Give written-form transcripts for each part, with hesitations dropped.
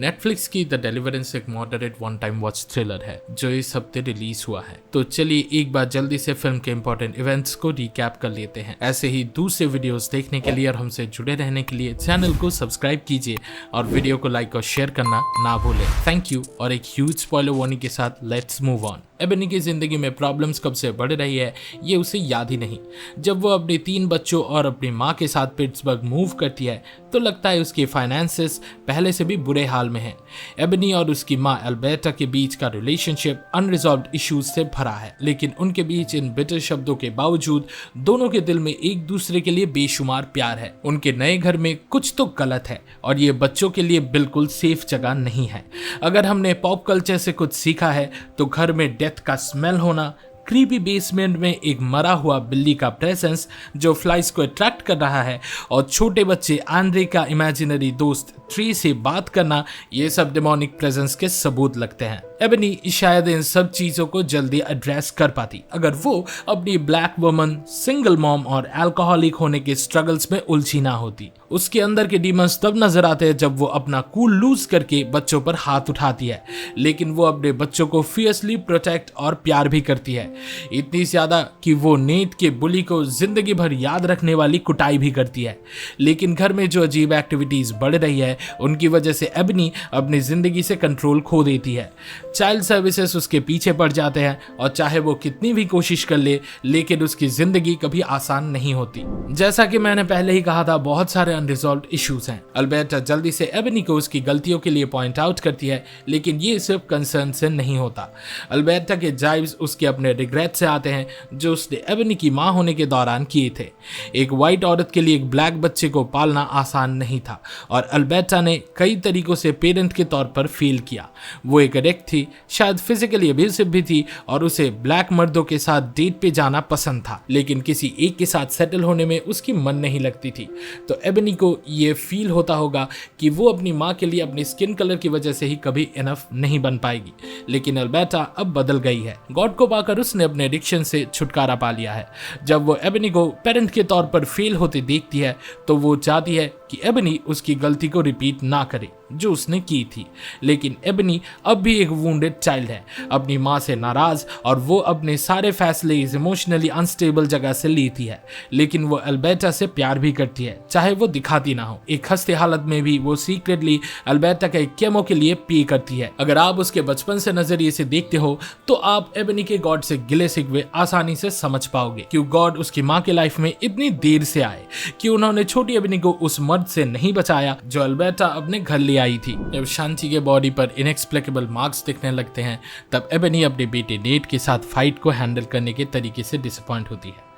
Netflix की the deliverance एक moderate one time watch thriller है जो इस हफ्ते रिलीज हुआ है। तो चलिए एक बार जल्दी से फिल्म के इंपॉर्टेंट इवेंट्स को रिकैप कर लेते हैं। ऐसे ही दूसरे वीडियोस देखने के लिए और हमसे जुड़े रहने के लिए चैनल को सब्सक्राइब कीजिए और वीडियो को लाइक और शेयर करना ना भूलें। Thank you. और एक ह्यूज स्पॉइलर वार्निंग के साथ लेट्स मूव ऑन। एबनी की जिंदगी में प्रॉब्लम्स कब से बढ़ रही है ये उसे याद ही नहीं। जब वो अपने 3 बच्चों और अपनी माँ के साथ पिट्सबर्ग मूव करती है तो लगता है उसके फाइनेंसेस पहले से भी बुरे हाल में हैं। एबनी और उसकी माँ अल्बर्टा के बीच का रिलेशनशिप अनरिजॉल्व्ड इश्यूज से भरा है, लेकिन उनके बीच इन बिटर शब्दों के बावजूद दोनों के दिल में एक दूसरे के लिए बेशुमार प्यार है। उनके नए घर में कुछ तो गलत है और ये बच्चों के लिए बिल्कुल सेफ जगह नहीं है। अगर हमने पॉप कल्चर से कुछ सीखा है तो घर में डेथ का स्मेल होना, क्रीपी बेसमेंट में एक मरा हुआ बिल्ली का प्रेजेंस जो फ्लाइज को अट्रैक्ट कर रहा है और छोटे बच्चे आंद्रे का इमेजिनरी दोस्त ट्री से बात करना, ये सब डेमोनिक प्रेजेंस के सबूत लगते हैं। एबनी शायद इन सब चीजों को जल्दी एड्रेस कर पाती अगर वो अपनी ब्लैक वुमन, सिंगल मॉम और अल्कोहलिक होने के स्ट्रगल्स में उलझी ना होती। उसके अंदर के डीमंस तब नजर आते हैं जब वो अपना कूल लूज करके बच्चों पर हाथ उठाती है, लेकिन वो अपने बच्चों को फियर्सली प्रोटेक्ट और प्यार भी करती है, इतनी ज्यादा कि वो नेट के बुली को जिंदगी भर याद रखने वाली कुटाई भी करती है। लेकिन घर में जो अजीब एक्टिविटीज बढ़ रही है उनकी वजह से एबनी अपनी जिंदगी से कंट्रोल खो देती है। चाइल्ड सर्विसेज उसके पीछे पड़ जाते हैं और चाहे वो कितनी भी कोशिश कर ले लेकिन उसकी जिंदगी कभी आसान नहीं होती। जैसा कि मैंने पहले ही कहा था, बहुत सारे अनरिजॉल्व्ड इश्यूज हैं। अल्बर्टा जल्दी से एबनी को उसकी गलतियों के लिए पॉइंट आउट करती है, लेकिन ये सिर्फ कंसर्न से नहीं होता। अल्बर्टा के जाइब्स उसके अपने रिग्रेट से आते हैं जो उसने एबनी की मां होने के दौरान किए थे। एक वाइट औरत के लिए एक ब्लैक बच्चे को पालना आसान नहीं था और अल्बर्टा ने कई तरीकों से पेरेंट के तौर पर फेल किया। वो एक एडिक्ट थी, शायद फिजिकली अब्यूसिव भी थी और उसे ब्लैक मर्दों के साथ डेट पे जाना पसंद था, लेकिन किसी एक के साथ सेटल होने में उसकी मन नहीं लगती थी। तो एबनी को ये फील होता होगा कि वो अपनी माँ के लिए अपनी स्किन कलर की वजह से ही कभी इनफ नहीं बन पाएगी। लेकिन अल्बर्टा अब बदल गई है। गॉड को पाकर उसने अपने एडिक्शन से छुटकारा पा लिया है। जब वो एबनी को पेरेंट के तौर पर फेल होते देखती है तो वो चाहती है कि एबनी उसकी गलती को रिपीट ना करे जो उसने की थी। लेकिन एबनी अब भी एक वुंडेड चाइल्ड है, अपनी माँ से नाराज, और वो अपने सारे फैसले इस इमोशनली अनस्टेबल जगह से लेती है। लेकिन वो अल्बर्टा से प्यार भी करती है, चाहे वो दिखाती ना हो। एक हंसते हालत में भी वो सीक्रेटली अल्बर्टा के केमो के लिए पे करती है। अगर आप उसके बचपन से नजरिए से देखते हो तो आप एबनी के गॉड से गिले शिकवे आसानी से समझ पाओगे। क्यों गॉड उसकी माँ के लाइफ में इतनी देर से आए, कि उन्होंने छोटी एबनी को उस मर्द से नहीं बचाया जो अल्बर्टा अपने घर ले आई थी। जब शांति के बॉडी पर इनएक्सप्लिकेबल मार्क्स दिखने लगते हैं तब एबनी अपने बेटे नेट के साथ फाइट को हैंडल करने के तरीके से डिसअपॉइंट होती है।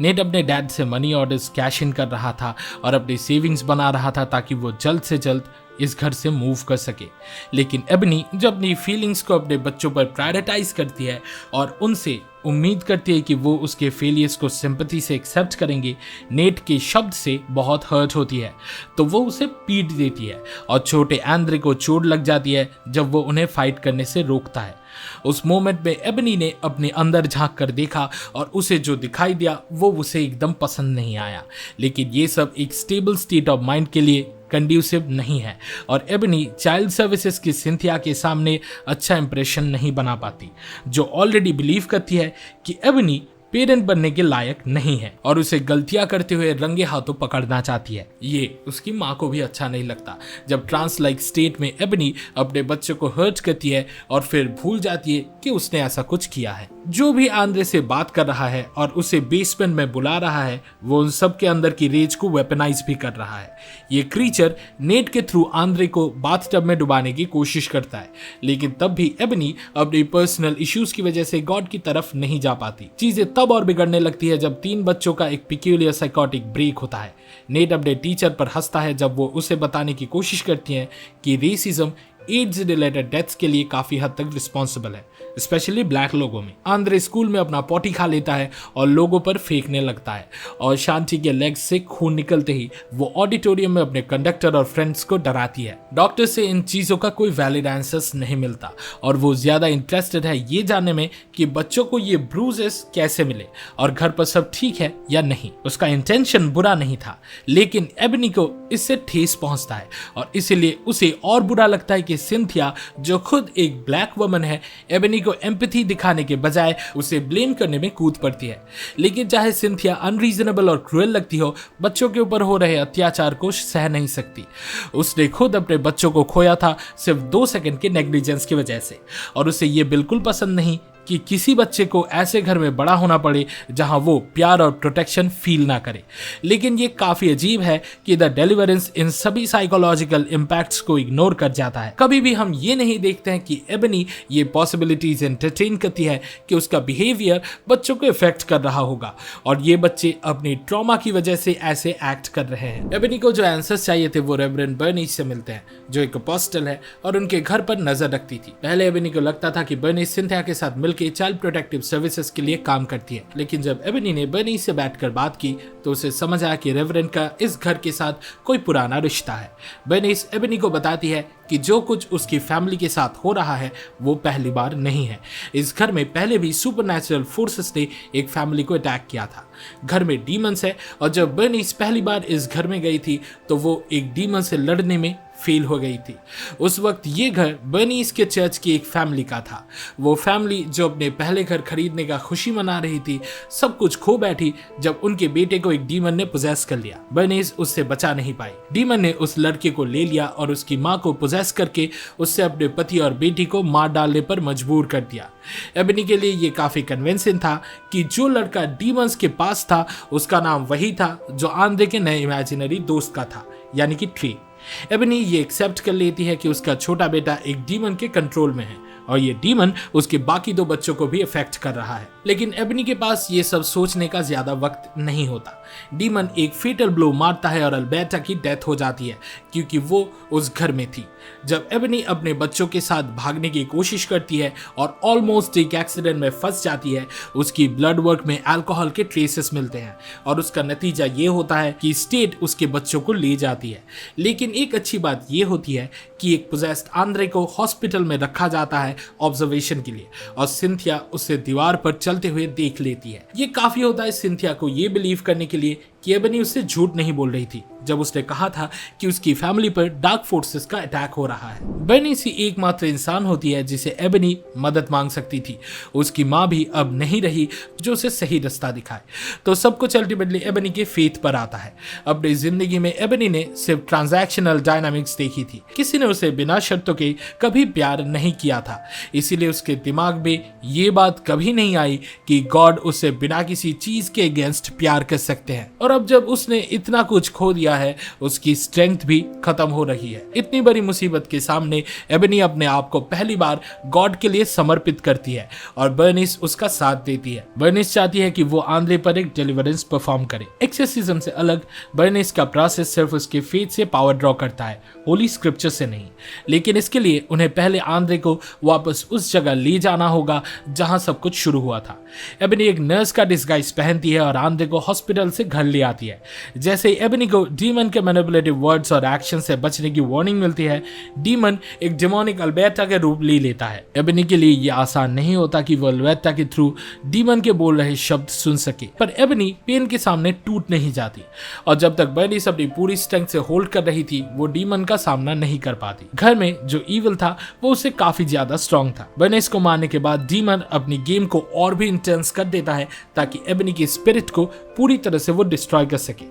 नेट अपने डैड से मनी ऑर्डर्स कैश इन कर रहा था और अपनी सेविंग्स बना रहा था ताकि वो जल्द से जल्द इस घर से मूव कर सके। लेकिन एबनी जो अपनी फीलिंग्स को अपने बच्चों पर प्रायोरिटाइज करती है और उनसे उम्मीद करती है कि वो उसके फेलियर्स को सिंपैथी से एक्सेप्ट करेंगे, नेट के शब्द से बहुत हर्ट होती है तो वो उसे पीट देती है और छोटे आंद्रे को चोट लग जाती है जब वो उन्हें फाइट करने से रोकता है। उस मोमेंट में एबनी ने अपने अंदर झांक कर देखा और उसे जो दिखाई दिया वो उसे एकदम पसंद नहीं आया। लेकिन ये सब एक स्टेबल स्टेट ऑफ माइंड के लिए कंड्यूसिव नहीं है और एबनी चाइल्ड सर्विसेज की सिंथिया के सामने अच्छा इंप्रेशन नहीं बना पाती, जो ऑलरेडी बिलीव करती है कि एबनी पेरेंट बनने के लायक नहीं है और उसे गलतियां करते हुए रंगे हाथों पकड़ना चाहती है। ये उसकी माँ को भी अच्छा नहीं लगता जब ट्रांस लाइक स्टेट में एबनी अपने बच्चों को हर्ट करती है और फिर भूल जाती है कि उसने ऐसा कुछ किया है। जो भी आंद्रे से बात कर रहा है और उसे बेसमेंट में बुला रहा है वो उन सब के अंदर की रेज को वेपनाइज भी कर रहा है। ये क्रीचर नेट के थ्रू आंद्रे को बाथटब में डुबाने की कोशिश करता है, लेकिन तब भी एबनी अपनी पर्सनल इश्यूज की वजह से गॉड की तरफ नहीं जा पाती। चीजें तब और बिगड़ने लगती है जब 3 बच्चों का एक पिक्यूलियर साइकोटिक ब्रेक होता है। नेट अपने टीचर पर हंसता है जब वो उसे बताने की कोशिश करती है कि रेसिज्म एड्स रिलेटेड डेथ्स के लिए काफी हद तक रिस्पॉन्सिबल है, स्पेशली ब्लैक लोगों में। आंद्रे स्कूल में अपना पॉटी खा लेता है और लोगों पर फेंकने लगता है और शांति के लेग से खून निकलते ही वो ऑडिटोरियम में अपने कंडक्टर और फ्रेंड्स को डराती है। डॉक्टर से इन चीजों का कोई वैलिड आंसर्स नहीं मिलता और वो ज्यादा इंटरेस्टेड है ये जानने में कि बच्चों को ये ब्रूजेस कैसे मिले और घर पर सब ठीक है या नहीं। उसका इंटेंशन बुरा नहीं था, लेकिन एबनी को इससे ठेस पहुंचता है और इसीलिए उसे और बुरा लगता है कि सिंथिया, जो खुद एक ब्लैक वुमन है, एबनी को एम्पैथी दिखाने के बजाय उसे ब्लेम करने में कूद पड़ती है। लेकिन चाहे सिंथिया अनरीजनेबल और क्रूएल लगती हो, बच्चों के ऊपर हो रहे अत्याचार को सह नहीं सकती। उसने खुद अपने बच्चों को खोया था सिर्फ 2 सेकंड के नेग्लिजेंस की वजह से, और उसे ये बिल्कुल पसंद नहीं कि किसी बच्चे को ऐसे घर में बड़ा होना पड़े जहां वो प्यार और प्रोटेक्शन फील ना करे। लेकिन ये काफी अजीब है कि द डेलिवरेंस इन सभी साइकोलॉजिकल इंपैक्ट्स को इग्नोर कर जाता है। कभी भी हम ये नहीं देखते हैं कि एबनी ये पॉसिबिलिटीज एंटरटेन करती है कि उसका बिहेवियर बच्चों को इफेक्ट कर रहा होगा और ये बच्चे अपनी ट्रॉमा की वजह से ऐसे एक्ट कर रहे हैं। एबनी को जो आंसर्स चाहिए थे वो रेवरेंड बर्नीस से मिलते हैं, जो एक अपोस्टल है और उनके घर पर नजर रखती थी। पहले एबनी को लगता था कि बर्नीस सिंथिया के साथ के चाइल्ड प्रोटेक्टिव सर्विसेज के लिए काम करती है, लेकिन जब एबनी ने बर्नी से बैठकर बात की तो उसे समझ आया कि रेवरेंड का इस घर के साथ कोई पुराना रिश्ता है। बर्नीस एबनी को बताती है कि जो कुछ उसकी फैमिली के साथ हो रहा है वो पहली बार नहीं है। इस घर में पहले भी सुपरनैचुरल फोर्सेस ने एक फैमिली को अटैक किया था। घर में डीमंस है और जब बर्नीस पहली बार इस घर में गई थी तो वो एक डीमन से लड़ने में फेल हो गई थी। उस वक्त ये घर बर्नीस के चर्च की एक फैमिली का था। वो फैमिली जो अपने पहले घर खरीदने का खुशी मना रही थी, सब कुछ खो बैठी जब उनके बेटे को एक डीमन ने पोजेस कर लिया। बर्नीस उससे बचा नहीं पाई। डीमन ने उस लड़के को ले लिया और उसकी माँ को पोजेस करके उससे अपने पति और बेटी को मार डालने पर मजबूर कर दिया। एबनी के लिए ये काफी कन्विंसिंग था कि जो लड़का डीमंस के पास था उसका नाम वही था जो आंद्रे के नए इमेजिनरी दोस्त का था, यानी कि ट्री। एबनी ये एक्सेप्ट कर लेती है कि उसका छोटा बेटा एक डीमन के कंट्रोल में है और ये डीमन उसके बाकी 2 बच्चों को भी इफेक्ट कर रहा है। लेकिन एबनी के पास ये सब सोचने का ज्यादा वक्त नहीं होता। डीमन एक फेटल ब्लो मारता है और अल्बर्टा की डेथ हो जाती है क्योंकि वो उस घर में थी। जब एबनी अपने बच्चों के साथ भागने की कोशिश करती है और ऑलमोस्ट एक एक्सीडेंट में फंस जाती है, उसकी ब्लड वर्क में अल्कोहल के ट्रेसेस मिलते हैं और उसका नतीजा ये होता है कि स्टेट उसके बच्चों को ले जाती है। लेकिन एक अच्छी बात ये होती है कि एक पोजेस्ड आंद्रे को हॉस्पिटल में रखा जाता है ऑब्जर्वेशन के लिए और सिंथिया उसे दीवार पर चलते हुए देख लेती है। ये काफी होता है सिंथिया को ये बिलीव करने के लिए कि एबनी उससे झूठ नहीं बोल रही थी जब उसने कहा था कि उसकी फैमिली पर डार्क फोर्सेस का अटैक हो रहा है। बर्नी सी एकमात्र इंसान होती है जिसे एबनी मदद मांग सकती थी। उसकी माँ भी अब नहीं रही जो उसे सही रास्ता दिखाए। तो सब कुछ अल्टीमेटली एबनी के फेथ पर आता है। अपनी जिंदगी में एबनी ने सिर्फ ट्रांजैक्शनल डायनामिक्स देखी थी। किसी ने उसे बिना शर्तों के कभी प्यार नहीं किया था, इसीलिए उसके दिमाग में ये बात कभी नहीं आई कि गॉड उसे बिना किसी चीज के अगेंस्ट प्यार कर सकते हैं। और अब जब उसने इतना कुछ खो दिया है, उसकी स्ट्रेंथ भी खत्म हो रही है। इतनी बड़ी मुसीबत के सामने एबनी अपने आप को पहली बार गॉड के लिए समर्पित करती है और बर्निस उसका साथ देती है। बर्निस चाहती है कि वो आंद्रे पर एक डिलीवरेंस परफॉर्म करे। एक्सोर्सिज्म से अलग बर्निस का प्रोसेस सिर्फ उसके फेथ से पावर ड्रॉ करता है, होली स्क्रिप्चर से नहीं। लेकिन इसके लिए उन्हें पहले आंद्रे को वापस उस जगह ले जाना होगा जहां सब कुछ शुरू हुआ था। एबनी एक नर्स का डिस्गाइज पहनती है और आंद्रे को हॉस्पिटल से घर ले आती है। जैसे ही एबनी को डीमन के मैनिपुलेटिव वर्ड्स और एक्शन से बचने की वार्निंग मिलती है, डीमन एक डेमोनिक अल्बर्टा के रूप ले लेता है। एबनी के लिए यह आसान नहीं होता कि वो अल्बर्टा के थ्रू डीमन के बोल रहे शब्द सुन सके, पर एबनी पेन के सामने टूट नहीं जाती और जब तक बर्निस अपनी पूरी स्ट्रेंथ से होल्ड कर रही थी, वो डीमन का सामना नहीं कर पाती। घर में जो ईविल था वो उससे काफी ज्यादा स्ट्रॉन्ग था। बर्निस को मारने के बाद डीमन अपनी गेम को और भी इंटेंस कर देता है ताकि एबनी की स्पिरिट को पूरी तरह से वो डिस्ट्रॉय कर सके।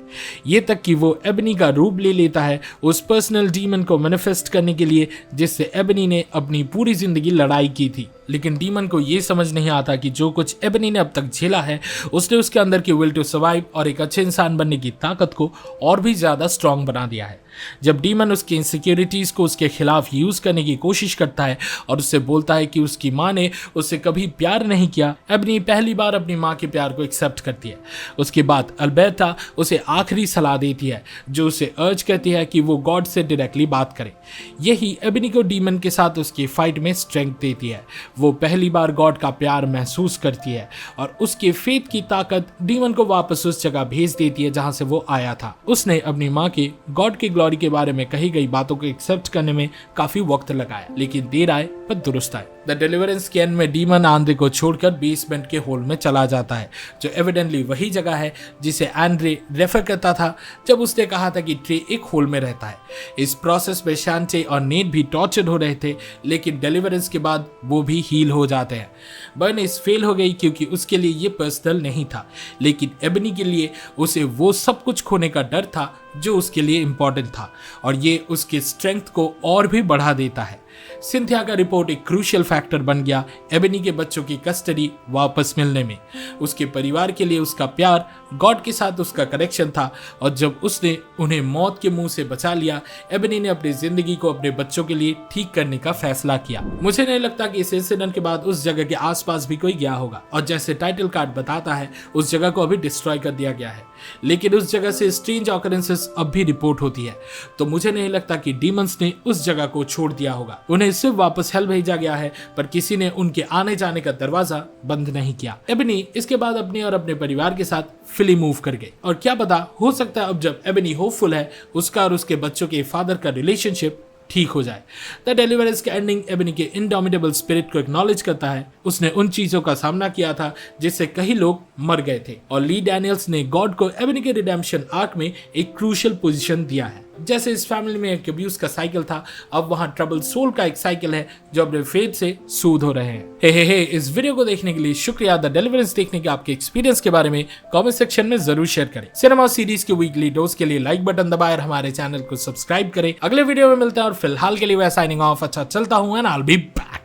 ये तक कि वो एबनी का रूप ले लेता है उस पर्सनल डीमन को मैनिफेस्ट करने के लिए जिससे एबनी ने अपनी पूरी जिंदगी लड़ाई की थी। लेकिन डीमन को ये समझ नहीं आता कि जो कुछ एबनी ने अब तक झेला है, उसने उसके अंदर की विल टू सर्वाइव और एक अच्छे इंसान बनने की ताकत को और भी ज्यादा स्ट्रॉन्ग बना दिया है। जब डीमन उसकी इनसिक्योरिटीज को उसके खिलाफ यूज करने की कोशिश करता है और उससे बोलता है कि उसकी माँ ने उससे कभी प्यार नहीं किया, एबनी पहली बार अपनी माँ के प्यार को एक्सेप्ट करती है। उसके बाद अल्बर्टा उसे आखिरी सलाह देती है जो उसे अर्ज करती है कि वो गॉड से डायरेक्टली बात करे। यही एबनी को डीमन के साथ उसकी फाइट में स्ट्रेंथ देती है। वो पहली बार गॉड का प्यार महसूस करती है और उसके फेथ की ताकत डीमन को वापस उस जगह भेज देती है जहां से वो आया था। उसने अपनी माँ के गॉड की ग्लोरी के बारे में कही गई बातों को एक्सेप्ट करने में काफी वक्त लगाया, लेकिन देर आए पर दुरुस्त आए। द डिलीवरेंस के एंड में डीमन आंद्रे को छोड़कर बेसमेंट के होल में चला जाता है, जो एविडेंटली वही जगह है जिसे आंद्रे रेफर करता था जब उसने कहा था कि ट्रे एक होल में रहता है। इस प्रोसेस में शांटे और नेट भी टॉर्चर्ड हो रहे थे, लेकिन डिलीवरेंस के बाद वो भी हील हो जाते हैं। बर्निस फेल हो गई क्योंकि उसके लिए ये पर्सनल नहीं था, लेकिन एबनी के लिए उसे वो सब कुछ खोने का डर था जो उसके लिए इंपॉर्टेंट था, और ये उसके स्ट्रेंथ को और भी बढ़ा देता है। सिंथिया का रिपोर्ट एक क्रूशियल फैक्टर बन गया एबनी के बच्चों की कस्टडी वापस मिलने में। उसके परिवार के लिए उसका प्यार, गॉड के साथ उसका कनेक्शन था, और जब उसने उन्हें मौत के मुंह से बचा लिया, एबनी ने अपनी जिंदगी को अपने बच्चों के लिए ठीक करने का फैसला किया। मुझे नहीं लगता कि इस इंसिडेंट के बाद उस जगह के आसपास भी कोई गया होगा, और जैसे टाइटल कार्ड बताता है उस जगह को अभी डिस्ट्रॉय कर दिया गया है, लेकिन उस जगह से स्ट्रेंज ऑकरेंसेस अब भी रिपोर्ट होती है। तो मुझे नहीं लगता कि डीमंस ने उस जगह को छोड़ दिया होगा। उन्हें सिर्फ वापस हेल भेजा गया है, पर किसी ने उनके आने जाने का दरवाजा बंद नहीं किया। एबनी इसके बाद अपने और अपने परिवार के साथ फिली मूव कर गए, और क्या पता, हो सकता है अब जब एबनी होपफुल है उसका और उसके बच्चों के फादर का रिलेशनशिप ठीक हो जाए। द डिलीवरेंस के एंडिंग एबनी के इनडोमिटेबल स्पिरिट को एक्नॉलेज करता है। उसने उन चीजों का सामना किया था जिससे कई लोग मर गए थे, और ली डैनियल्स ने गॉड को एबनी के रिडेम्पशन आर्क में एक क्रूशियल पोजीशन दिया है। जैसे इस फैमिली में एक अब्यूज का साइकिल था, अब वहां ट्रबल सोल का एक साइकिल है जो अपने फेथ से सूद हो रहे हैं। हे इस वीडियो को देखने के लिए शुक्रिया। द डिलीवरेंस देखने के आपके एक्सपीरियंस के बारे में कमेंट सेक्शन में जरूर शेयर करें। सिनेमा सीरीज के वीकली डोज के लिए लाइक बटन दबाएं और हमारे चैनल को सब्सक्राइब करें। अगले वीडियो में मिलते हैं, और फिलहाल के लिए मैं साइनिंग ऑफ। अच्छा चलता हूं and I will be back.